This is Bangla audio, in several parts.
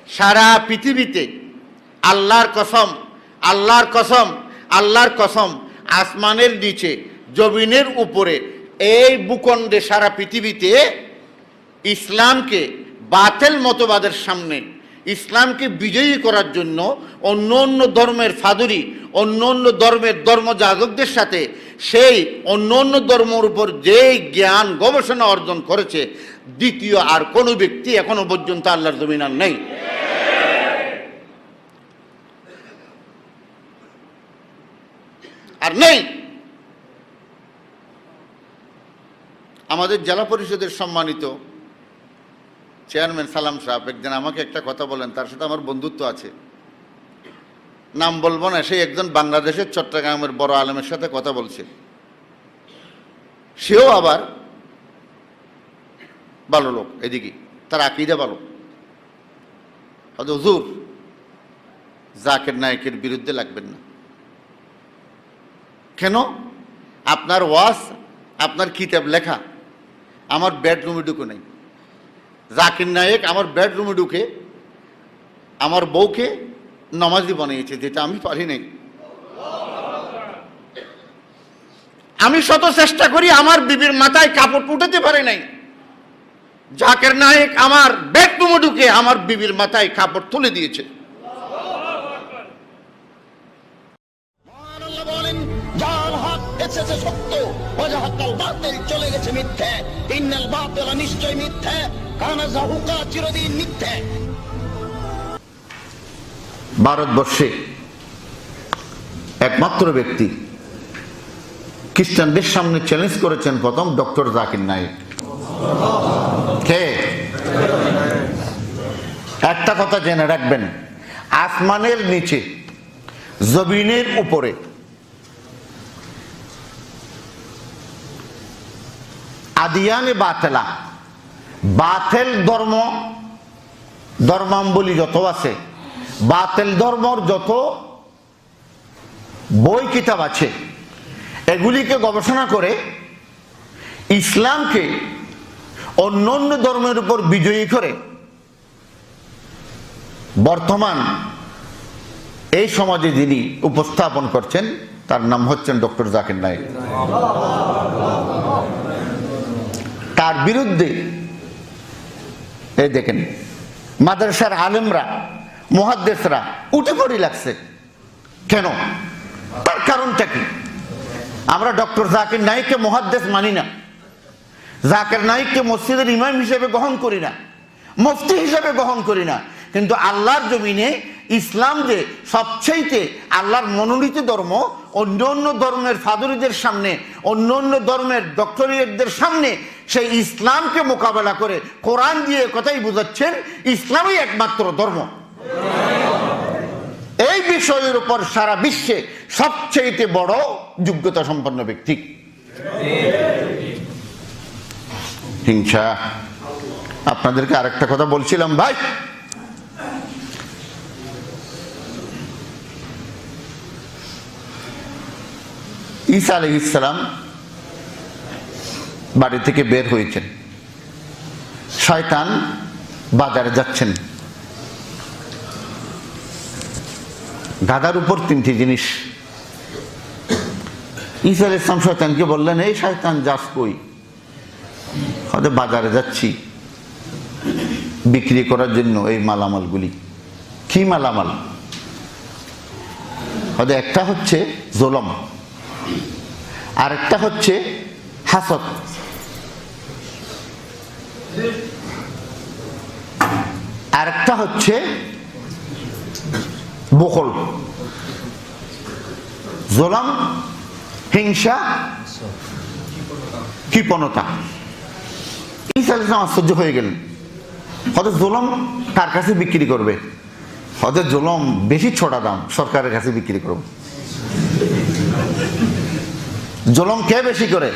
সারা পৃথিবীতে আল্লাহর কসম, আল্লাহর কসম, আল্লাহর কসম, আসমানের নিচে জমিনের উপরে এই ভূখণ্ডে সারা পৃথিবীতে ইসলামকে বাতিল মতবাদের সামনে ইসলামকে বিজয়ী করার জন্য অন্য অন্য ধর্মের ফাদুরি, অন্য অন্য ধর্মের ধর্মযাজকদের সাথে সেই অন্য অন্য ধর্মের উপর যে জ্ঞান গবেষণা অর্জন করেছে, দ্বিতীয় আর কোনো ব্যক্তি এখনো পর্যন্ত আল্লাহর জমিন আর নেই। আর নেই। আমাদের জেলা পরিষদের সম্মানিত চেয়ারম্যান সালাম সাহেব একদিন আমাকে একটা কথা বলেন, তার সাথে আমার বন্ধুত্ব আছে, নাম বলবো না। সেই একজন বাংলাদেশের চট্টগ্রামের বড় আলেমের সাথে কথা বলছে, সেও আবার ভালো লোক, এদিকে তার আকীদা ভালো। হুজুর, জাকির নায়েকের বিরুদ্ধে লাগবেন না। কেন? আপনার ওয়াজ, আপনার কিতাব লেখা আমার বেডরুমে ঢুকে নেই। জাকির নায়েক আমার বেডরুমে ঢুকে আমার বউকে নামাজি বানিয়েছে, যেটা আমি পারি নাই। আমি শত চেষ্টা করি, আমার বিবির মাথায় কাপড় উঠাতে পারে নাই। জাকির নায়েক আমার বেডরুমে ঢুকে আমার বিবির মাথায় কাপড় তুলে দিয়েছে। চলে গেছে মিথ্যে, ইন্নাল বাতিল নিশ্চয় মিথ্যে, কানা যাহুকা চিরদিন মিথ্যে। ভারতবর্ষে একমাত্র ব্যক্তি খ্রিস্টানদের সামনে চ্যালেঞ্জ করেছেন প্রথম ডক্টর জাকির নায়েক। কে? একটা কথা জেনে রাখবেন, আসমানের নিচে জমিনের উপরে আদিয়ানে বাতেলা, বাতেল ধর্মাবলী যত আছে, বাতেল ধর্মর যত বই কিতাব আছে, এগুলিকে গবেষণা করে ইসলামকে অন্য অন্য ধর্মের উপর বিজয়ী করে বর্তমান এই সমাজে যিনি উপস্থাপন করছেন, তার নাম হচ্ছেন ডক্টর জাকির নায়েক। তার বিরুদ্ধে এই দেখেন মাদ্রাসার আলেমরা, মুহাদ্দিসরা উঠে পড়ে লাগছে। কেন? তার কারণটা কি? আমরা ডক্টর জাকির নায়েককে মুহাদ্দিস মানি না, জাকির নায়েককে মসজিদের ইমাম হিসেবে গ্রহণ করি না, মুফতি হিসেবে গ্রহণ করি না, কিন্তু আল্লাহর জমিনে ইসলাম যে সবচেয়ে আল্লাহর মনোনীত ধর্ম, অন্য অন্য ধর্মের ফাদুরিদের সামনে, অন্য অন্য ধর্মের ডক্টরিয়েটদের সামনে সেই ইসলামকে মোকাবেলা করে কোরআন দিয়ে কথাই বুঝাচ্ছেন ইসলামই একমাত্র ধর্ম। এই বিষয়ের উপর সারা বিশ্বে সবচেয়ে বড় যোগ্যতা সম্পন্ন ব্যক্তি। হিংসা। আপনাদেরকে আরেকটা কথা বলছিলাম ভাই, ঈসা আলাইহিস সালাম বাড়ি থেকে বের হয়েছেন, শয়তান বাজারে যাচ্ছেন, গাধার উপর তিনটি জিনিস। ঈসা আলাইহিস সালাম শয়তানকে বললেন, এই শয়তান যাস কই? হয়তো বাজারে যাচ্ছি বিক্রি করার জন্য এই মালামালগুলি। কি মালামাল? হয়তো একটা হচ্ছে জুলম, আরেকটা হচ্ছে হাসদ, আরেকটা হচ্ছে বখল। জুলম, হিংসা, কৃপণতা। ঈসা আলাইহিস সালাম আশ্চর্য হয়ে গেলেন, হয়তো জুলম কার কাছে বিক্রি করবে? হয়তো জুলম বেশি ছোটা দাম, সরকারের কাছে বিক্রি করবে। জুলম কে বেশি করে?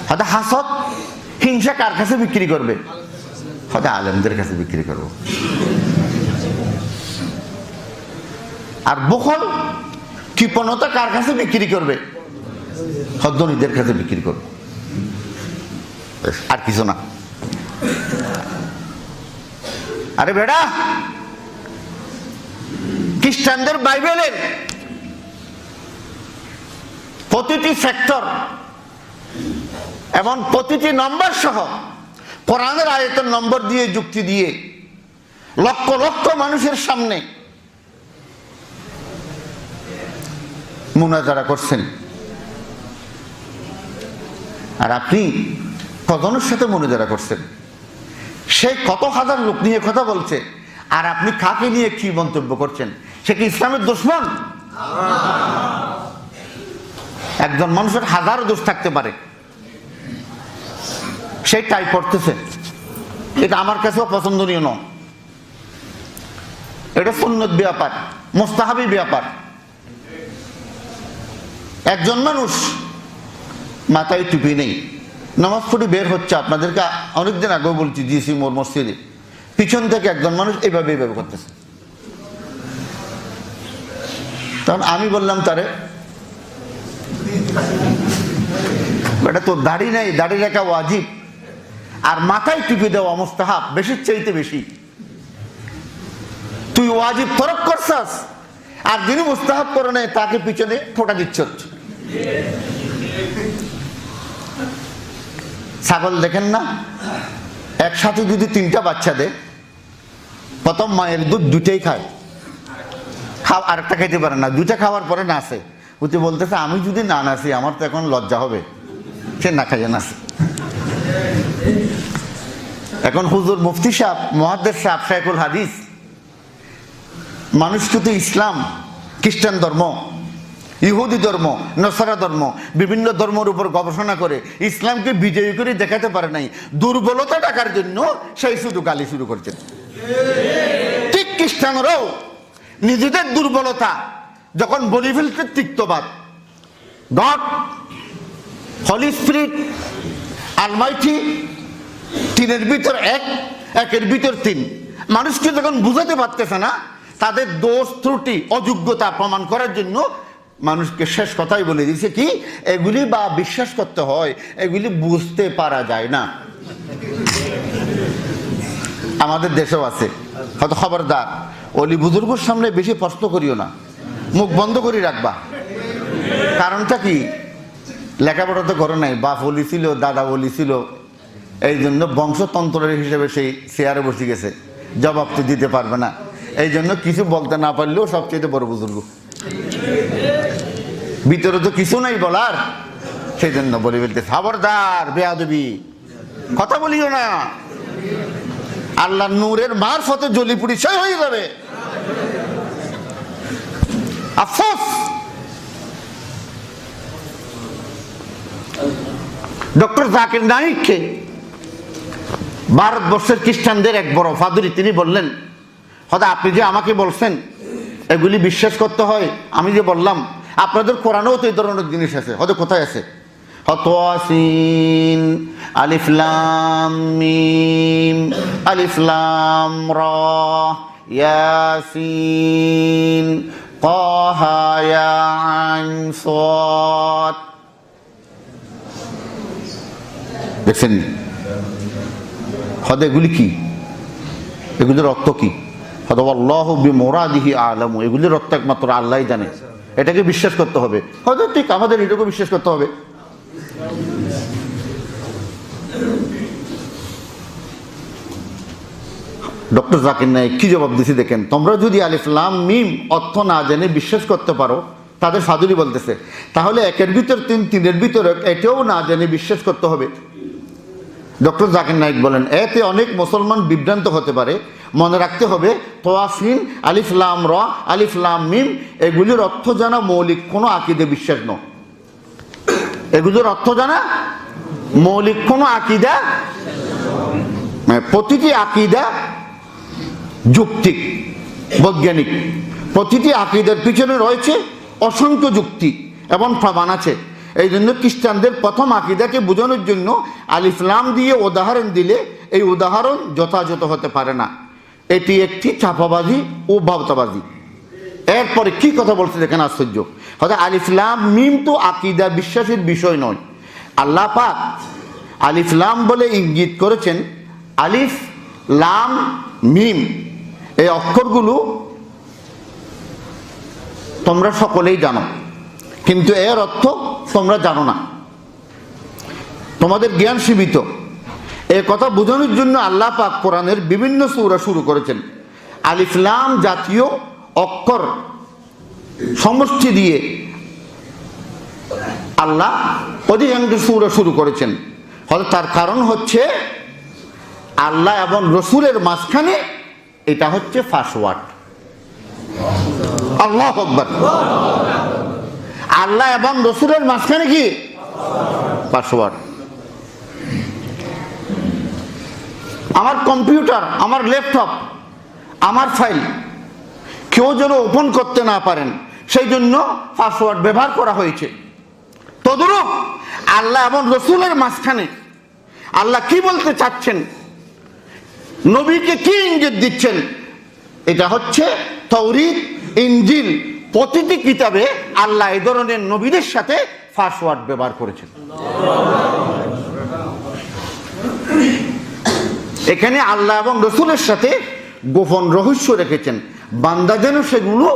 হয়তো হাসদ, হিংসা কার কাছে বিক্রি করবে? হয়তো আলেমদের কাছে বিক্রি করবো। আর বখল, কৃপণতা কার কাছে বিক্রি করবে? ধনীদের কাছে বিক্রি করবে, আর কিছু না। আরে বেটা, খ্রিস্টানদের বাইবেলের প্রতিটি সেক্টর এবং প্রতিটি নম্বর সহ কোরআনের আয়াতের নম্বর দিয়ে যুক্তি দিয়ে লক্ষ লক্ষ মানুষের সামনে মুনাজারা করছেন। আর আপনি কজনের সাথে মুনাজারা করছেন? সে কত হাজার লোক নিয়ে কথা বলছে, আর আপনি কাকে নিয়ে কি মন্তব্য করছেন? সে কি ইসলামের দুশমন? একজন মানুষের হাজারো দোষ থাকতে পারে, সে টাই করতেছে, এটা আমার কাছেও পছন্দনীয় নয়। এটা সুন্নত ব্যাপার, মুস্তাহাবি ব্যাপার। একজন মানুষ মাথায় টুপি নেই, নামাজ পড়ে বের হচ্ছে, আপনাদেরকে অনেকদিন আগেও বলছি, জিসি মোর মসজিদে পিছন থেকে একজন মানুষ এইভাবে এইভাবে করতেছে। তখন আমি বললাম তারে, এটা তোর দাড়ি নেই, দাড়ি রাখা ওয়াজিব, আর মাথায় টুপি দেওয়া মুস্তাহাব, বেশির চাইতে বেশি। তুই ওয়াজিব তরক করছাস, আর যিনি মুস্তাহাব করে নেয় তাকে পিছনে ফোঁটা দিচ্ছ। ছাগল দেখেন না, একসাথে যদি 3টা বাচ্চা দেয়, প্রথম মায়ের দুধ দুটাই খায়, আরেকটা খাইতে পারে না, 2টা খাওয়ার পরে নাচে। উঠে বলতেছে, আমি যদি না নাচি আমার তো এখন লজ্জা হবে, সে না খাইয়ে নাচে। এখন হুজুর মুফতি সাহেব, মুহাদ্দিস সাহেব, শাইখুল হাদিস, মানুষকে তো ইসলাম, খ্রিস্টান ধর্ম, ইহুদি ধর্ম, নসারা ধর্ম, বিভিন্ন ধর্মের উপর গবেষণা করে ইসলামকে বিজয়ী করে দেখাতে পারে নাই, দুর্বলতা টাকার জন্য সেই শুধু গালি শুরু করছেন। ঠিক খ্রিস্টানরাও নিজেদের দুর্বলতা যখন বলে ফেলছে, তিক্তবাদ, গড, হলি স্পিরিট, আলমাইটি, 3-এর ভিতর 1, 1-এর ভিতর 3, মানুষকে যখন বুঝাতে পারতেছে না, তাদের দোষ ত্রুটি অযোগ্যতা প্রমাণ করার জন্য মানুষকে শেষ কথাই বলে দিয়েছে কি, এগুলি বা বিশ্বাস করতে হয়, এগুলি বুঝতে পারা যায় না। আমাদের দেশেও আছে, হয়তো খবরদার অলি বুজুর্গের সামনে বেশি প্রশ্ন করিও না, মুখ বন্ধ করে রাখবা। কারণটা কি, লেখাপড়া তো করে নাই, বাপ অলি ছিল, দাদা অলি ছিল, এই জন্য বংশতন্ত্রের হিসেবে সেই চেয়ারে বসে গেছে, জবাব তো দিতে পারবে না, এই জন্য কিছু বলতে না পারলেও সবচেয়ে বড় বুজুর্গ। ভিতরে তো কিছু নাই বলার, সেই জন্য বলে ফেলতে, খবরদার বেয়াদবি, কথা বলিও না, আল্লাহ নূরের মারফতে জ্বলিপুড়ি শেষ হয়ে যাবে। আফসোস, ডক্টর জাকির নাইককে ভারতবর্ষের খ্রিস্টানদের এক বড় ফাদরি, তিনি বললেন, হয়তো আপনি যে আমাকে বলছেন এগুলি বিশ্বাস করতে হয়, আমি যে বললাম আপনাদের কোরআনেও তো এই ধরনের জিনিস আছে, হয়তো কোথায় আছে, তাসিন আলিফ লাম মিম আলিফ লাম রা ইয়াসিন তাহা ইয়া আইন সাদ, দেখছেন? হয়তো এগুলি কি, এগুলির অর্থ কি? হয়তো আল্লাহু বিমুরাদিহি আলামু, এগুলির অর্থ একমাত্র আল্লাহই জানে। এটাকে বিশ্বাস করতে হবে, হয়তো ঠিক আমাদের এটাকে বিশ্বাস করতে হবে। ডক্টর জাকির নাইক কি জবাব দিছি দেখেন, তোমরা যদি আলিফ লাম মিম অর্থ না জেনে বিশ্বাস করতে পারো, তাদের ফাদুলি বলতেছে, তাহলে 1-এর ভিতর 3, 3-এর ভিতর 1 এটাও না জেনে বিশ্বাস করতে হবে। ডক্টর জাকির নাইক বলেন, এতে অনেক মুসলমান বিভ্রান্ত হতে পারে, মনে রাখতে হবে তাসিন আলিফ লাম রা আলিফ লাম মিম এগুলির অর্থ জানা মৌলিক কোনো আকীদা বিশ্বাস নয়, এগুলির অর্থ জানা মৌলিক কোনো আকীদা, প্রতিটি আকীদা যৌক্তিক, বৈজ্ঞানিক, প্রতিটি আকীদার পিছনে রয়েছে অসংখ্য যুক্তি এবং প্রমাণ আছে। এই জন্য খ্রিস্টানদের প্রথম আকীদাকে বোঝানোর জন্য আলিফ লাম দিয়ে উদাহরণ দিলে এই উদাহরণ যথাযথ হতে পারে না, এটি একটি চাপাবাজি ও ভাবতাবাজি। এরপরে কি কথা বলছে দেখেন, আশ্চর্য, হয়তো আলিফ লাম মিম তো আকীদা বিশ্বাসের বিষয় নয়, আল্লাহ পাক আলিফ লাম বলে ইঙ্গিত করেছেন, আলিফ লাম মিম, এই অক্ষরগুলো তোমরা সকলেই জানো, কিন্তু এর অর্থ তোমরা জানো না, তোমাদের জ্ঞান সীমিত। এই কথা বোঝানোর জন্য আল্লাহ পাক কোরআনের বিভিন্ন সূরা শুরু করেছেন। আলিফ লাম জাতীয় অক্ষর সমষ্টি দিয়ে আল্লাহ অধিকাংশ সূরা শুরু করেছেন। হয়তো তার কারণ হচ্ছে আল্লাহ এবং রসুলের মাঝখানে এটা হচ্ছে ফার্স্ট ওয়ার্ড। আল্লাহু আকবার। আল্লাহ এবং রসুলের মাঝখানে কি ফার্স্ট ওয়ার্ড। আমার কম্পিউটার, আমার ল্যাপটপ, আমার ফাইল কেউ যেন ওপেন করতে না পারেন সেই জন্য পাসওয়ার্ড ব্যবহার করা হয়েছে। তদরূপ আল্লাহ এবং রসুলের মাঝখানে আল্লাহ কি বলতে চাচ্ছেন, নবীকে কি ইঙ্গিত দিচ্ছেন, এটা হচ্ছে তাওরীত, ইনজিল, প্রতিটি কিতাবে আল্লাহ এই ধরনের নবীদের সাথে পাসওয়ার্ড ব্যবহার করেছেন। এখানে আল্লাহ এবং রসুলের সাথে গোপন রহস্য রেখেছেন, বান্দা যেন সেগুলো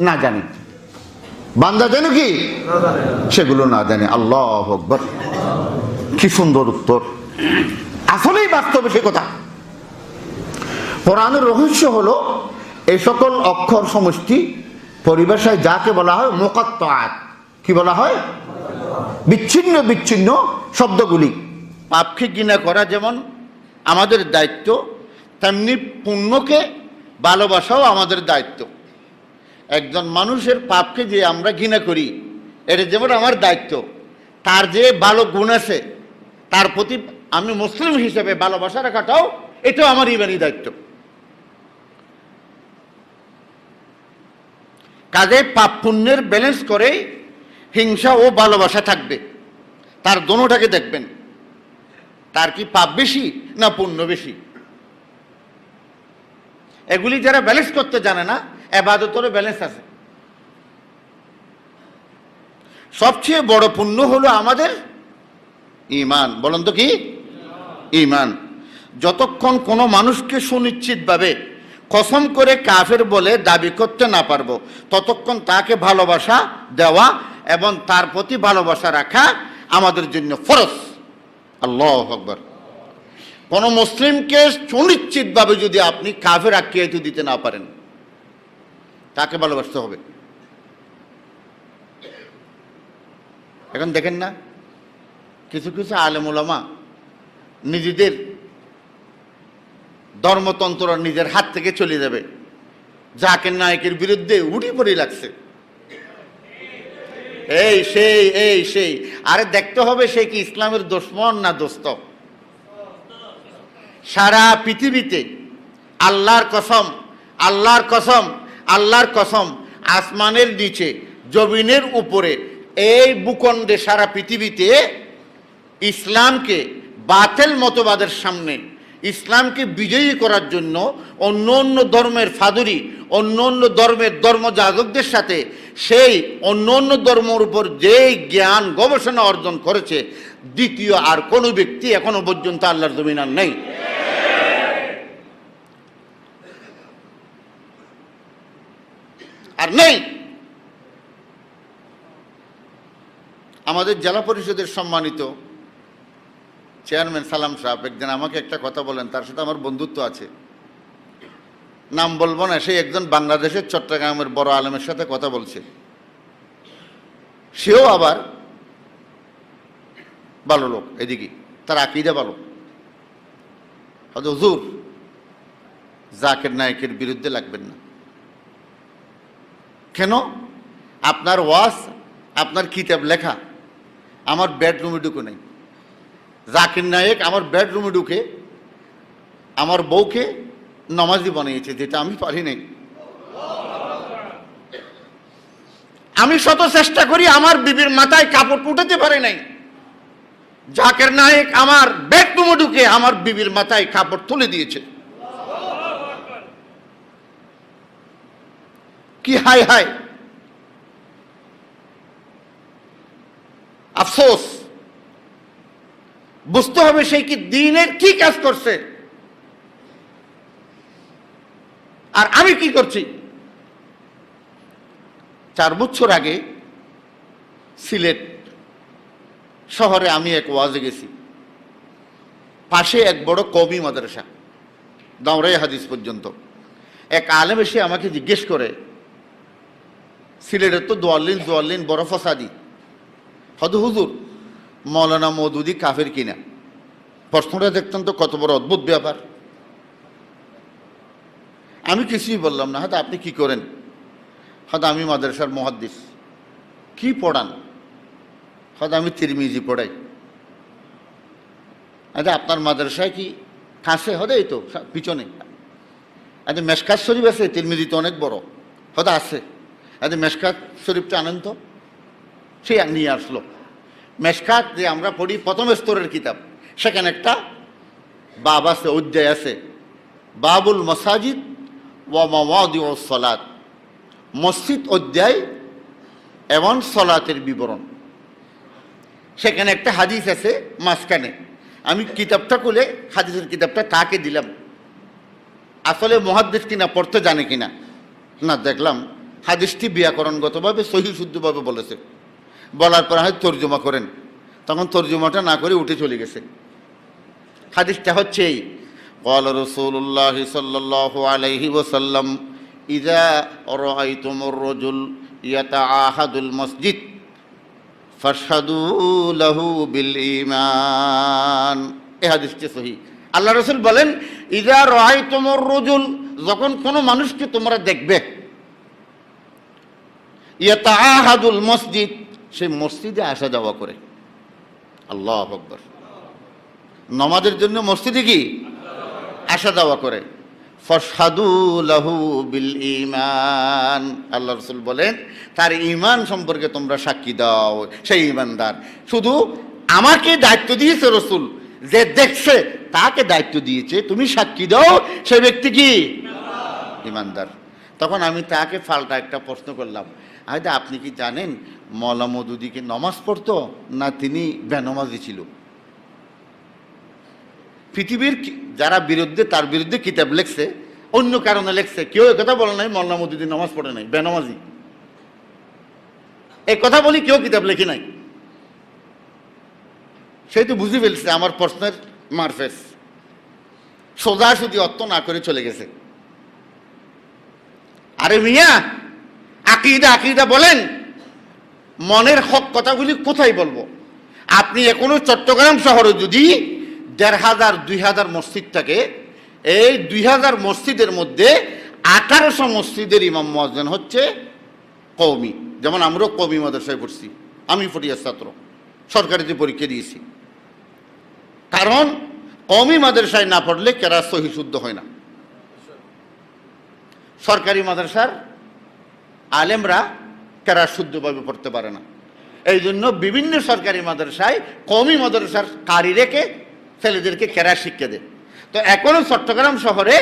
না জানে, বান্দা যেন কি সেগুলো না জানে। আল্লাহু আকবার। কি সুন্দর উত্তর, আসলেই বাস্তবে সে কথা। কোরআনের রহস্য হলো এই সকল অক্ষর সমষ্টি, পরিভাষায় যাকে বলা হয় মুকাত্তাআত। কি বলা হয়? বিচ্ছিন্ন বিচ্ছিন্ন শব্দগুলি। পাপকে ঘৃণা করা যেমন আমাদের দায়িত্ব, তেমনি পুণ্যকে ভালোবাসাও আমাদের দায়িত্ব। একজন মানুষের পাপকে যে আমরা ঘৃণা করি, এটা যেমন আমার দায়িত্ব, তার যে ভালো গুণ আছে তার প্রতি আমি মুসলিম হিসেবে ভালোবাসা রাখাটাও এটাও আমার ইমানি দায়িত্ব। কাজে পাপ পুণ্যের ব্যালেন্স করে হিংসা ও ভালোবাসা থাকবে, তার দোনোটাকে দেখবেন, তার কি পাপ বেশি না পুণ্য বেশি। এগুলি যারা ব্যালেন্স করতে জানে না, ইবাদতেরও ব্যালেন্স আছে। সবচেয়ে বড় পুণ্য হলো আমাদের ঈমান। বলেন তো কি? ঈমান। যতক্ষণ কোনো মানুষকে সুনিশ্চিতভাবে কসম করে কাফের বলে দাবি করতে না পারবো, ততক্ষণ তাকে ভালোবাসা দেওয়া এবং তার প্রতি ভালোবাসা রাখা আমাদের জন্য ফরজ। আল্লাহু আকবার। কোন মুসলিমকে সুনিশ্চিতভাবে যদি আপনি কাফের আখ্যায়িত দিতে না পারেন, তাকে ভালোবাসতে হবে। এখন দেখেন না, কিছু কিছু আলেম ওলামা নিজেদের ধর্মতন্ত্র নিজের হাত থেকে চলে যাবে, জাকির নায়েকের বিরুদ্ধে উঠে পড়ে লাগছে, এই সেই। আরে দেখতে হবে সে কি ইসলামের দুশমন না দোস্ত। সারা পৃথিবীতে আল্লাহর কসম, আল্লাহর কসম, আল্লাহর কসম, আসমানের নিচে জমিনের উপরে এই ভূখণ্ডে সারা পৃথিবীতে ইসলামকে বাতিল মতবাদের সামনে ইসলামকে বিজয়ী করার জন্য অন্য অন্য ধর্মের ফাদুরি, অন্য অন্য ধর্মের ধর্মযাজকদের সাথে সেই অন্য অন্য ধর্মের উপর যেই জ্ঞান গবেষণা অর্জন করেছে, দ্বিতীয় আর কোনো ব্যক্তি এখনো পর্যন্ত আল্লাহর জমিন আর নেই। আর নেই। আমাদের জেলা পরিষদের সম্মানিত চেয়ারম্যান সালাম সাহেব একদিন আমাকে একটা কথা বলেন, তার সাথে আমার বন্ধুত্ব আছে, নাম বলবো না। সেই একজন বাংলাদেশের চট্টগ্রামের বড় আলেমের সাথে কথা বলছে, সেও আবার ভালো লোক, এদিকে তার আকীদা ভালো। হুজুর, জাকির নায়েকের বিরুদ্ধে লাগবেন না। কেন? আপনার ওয়াজ, আপনার কিতাব লেখা আমার বেডরুমে ঢুকে নেই। জাকির নায়েক আমার বেডরুমে ঢুকে আমার বউকে নামাজি বানিয়েছে, যেটা আমি পারি নাই। আমি শত চেষ্টা করি, আমার বিবির মাথায় কাপড় উঠাতে পারে নাই। জাকির নায়েক আমার বেডরুমে ঢুকে আমার বিবির মাথায় কাপড় তুলে দিয়েছে। কি হায় হায়, আফসোস। বুঝতে হবে সেই কি দ্বীনের কি কাজ করছে। আর আমি কি করছি? 4 বছর আগে সিলেট শহরে আমি এক ওয়াজে গেছি। পাশে এক বড় কওমি মাদ্রাসা, দাওরায়ে হাদিস পর্যন্ত। এক আলেম এসে আমাকে জিজ্ঞেস করে, সিলেটের তো দোয়াল্লিন বড় ফসাদি, হয়তো হুজুর মৌলানা মওদুদি কাফের কিনা? প্রশ্নটা দেখতেন তো কত বড় অদ্ভুত ব্যাপার। আমি কিছুই বললাম না। হয়তো আপনি কি করেন? হয়তো আমি মাদ্রাসার মুহাদ্দিস। কি পড়ান? হয়তো আমি তিরমিজি পড়াই। আচ্ছা, আপনার মাদ্রাসায় কি কাছে? হয়তো এই তো পিছনে। আচ্ছা, মেশকাত শরীফ আছে? তিরমিজি তো অনেক বড়, হয়তো আছে। আচ্ছা, মেশকাত শরীফটা আনেন তো। সে নিয়ে আসলো। মেশকাত যে আমরা পড়ি প্রথম স্তরের কিতাব, সেখানে একটা বাব আছে, অধ্যায় আছে, বাবুল মাসাজিদ ওয়া মাওয়াদিউস সালাত, মসজিদ অধ্যায় এবং সলাতের বিবরণ। সেখানে একটা হাদিস আছে মাঝখানে। আমি কিতাবটা খুলে হাদিসের কিতাবটা তাকে দিলাম, আসলে মুহাদ্দিস কিনা, পড়তে জানে কিনা। না, দেখলাম হাদিসটি ব্যাকরণগতভাবে সহিহ শুদ্ধভাবে বলেছে। বলার পর হয় তর্জমা করেন, তখন তর্জমাটা না করে উঠে চলে গেছে। হাদিসটা হচ্ছে এই, قال رسول الله صلى الله عليه وسلم إذا رأيتم الرجل يتعاهد المسجد فاشهدوا له بالإيمان। এই হাদিসটি সহিহ। আল্লাহ রাসূল বলেন, ইযা রাআইতুমুর রাজুল, যখন কোনো মানুষকে তোমরা দেখবে, ইয়াতাআহাদুল মসজিদ, সে মসজিদে আসা যাওয়া করে। আল্লাহু আকবার। নামাজের জন্য মসজিদে কি আসা যাওয়া করে। ফাশহাদু লাহু বিল ঈমান, আল্লাহ রাসূল বলেন তার ঈমান সম্পর্কে তোমরা সাক্ষী দাও, সেই ঈমানদার। শুধু আমাকে দায়িত্ব দিয়েছে রাসূল, যে দেখছে তাকে দায়িত্ব দিয়েছে, তুমি সাক্ষী দাও, সে ব্যক্তি কি ঈমানদার। তখন আমি তাকে পাল্টা একটা প্রশ্ন করলাম, আচ্ছা আপনি কি জানেন মওলানা মওদুদি কি নামাজ পড়তো না তিনি বেনামাজি ছিল? পৃথিবীর যারা বিরুদ্ধে, তার বিরুদ্ধে কিতাব লেখছে, অন্য কারণে লেখছে, কেউ একথা বলে নাই মওলানা মওদুদি নামাজ পড়ে নাই, বেনামাজি। এই কথা বলি কেউ কিতাব লেখে নাই। সেই তো বুঝে ফেলছে আমার প্রশ্নের মারফেস, সোজাসুজি অর্থ না করে চলে গেছে। আরে মিয়া, আকিদা বলেন, মনের হক কথাগুলি কোথায় বলবো? আপনি এখনো চট্টগ্রাম শহরে যদি ১,৫০০ ২,০০০ মসজিদ থাকে, এই ২,০০০ মসজিদের মধ্যে ১৮০০ মসজিদের ইমাম মুয়াজ্জিন হচ্ছে কওমি। যেমন আমরাও কওমি মাদ্রাসায় পড়ছি, আমি ফটিয়ার ছাত্র, সরকারিতে পরীক্ষা দিয়েছি। কারণ কওমি মাদ্রাসায় না পড়লে কেরাত সহিহ শুদ্ধ হয় না। সরকারি মাদ্রাসার আলেমরা কেরাত শুদ্ধভাবে পড়তে পারে না। এই জন্য বিভিন্ন সরকারি মাদ্রাসায় কওমি মাদ্রাসার কারি রেখে ছেলেদেরকে কেরাত শিক্ষা দেয়। তো এখনো চট্টগ্রাম শহরে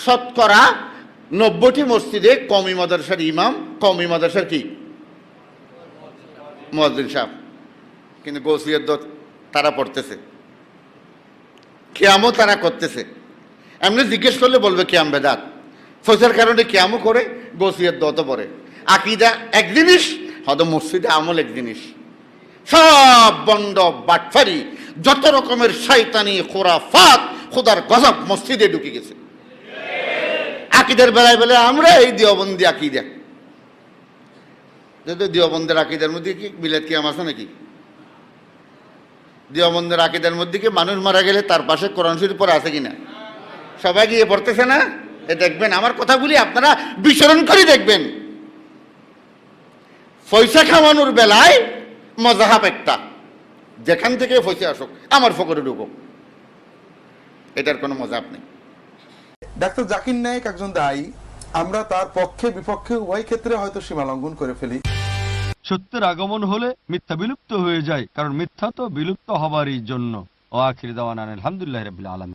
শতকরা ৯০টি মসজিদে কওমি মাদ্রাসার ইমাম, কওমি মাদ্রাসার কি মুয়াজ্জিন সাহেব, কিন্তু গৌসিয়ত তারা পড়তেছে, কিয়ামও তারা করতেছে। এমনি জিজ্ঞেস করলে বলবে কিয়াম বেদাত, ফজর কারণে কিয়ামও করে, গৌসিয়ত দত পড়ে। আকিদা এক জিনিস, হয়তো মসজিদে আমল এক জিনিস। সব বন্ড বাটফারি, যত রকমের শয়তানি খুরাফাত, খোদার গজব মসজিদে ঢুকে গেছে। আকিদের বেলায় বলে আমরা এই দেওবন্দি আকিদা, দেওবন্দের আকিদার মধ্যে কি বিলাত কিয়াম আছে নাকি? দেওবন্দের আকিদার মধ্যে কি মানুষ মারা গেলে তার পাশে কোরআন শরীফ পড়া আছে কিনা? সবাই গিয়ে পড়তেছে না? এ দেখবেন, আমার কথাগুলি আপনারা বিচরণ করে দেখবেন। পয়সা খাওয়ানোর বেলায় মজাহাব একটা, যেখান থেকে পয়সা আসুক আমার ফকরে ঢুকুক, এটার কোনো মজাব নেই। ডাক্তার জাকির নায়েক একজন দায়ী, আমরা তার পক্ষে বিপক্ষে উভয় ক্ষেত্রে হয়তো সীমা লঙ্ঘন করে ফেলি। সত্যের আগমন হলে মিথ্যা বিলুপ্ত হয়ে যায়, কারণ মিথ্যা তো বিলুপ্ত হবারই জন্য। ও আখির দাওয়ানা আলহামদুলিল্লাহি রাব্বিল আলামিন।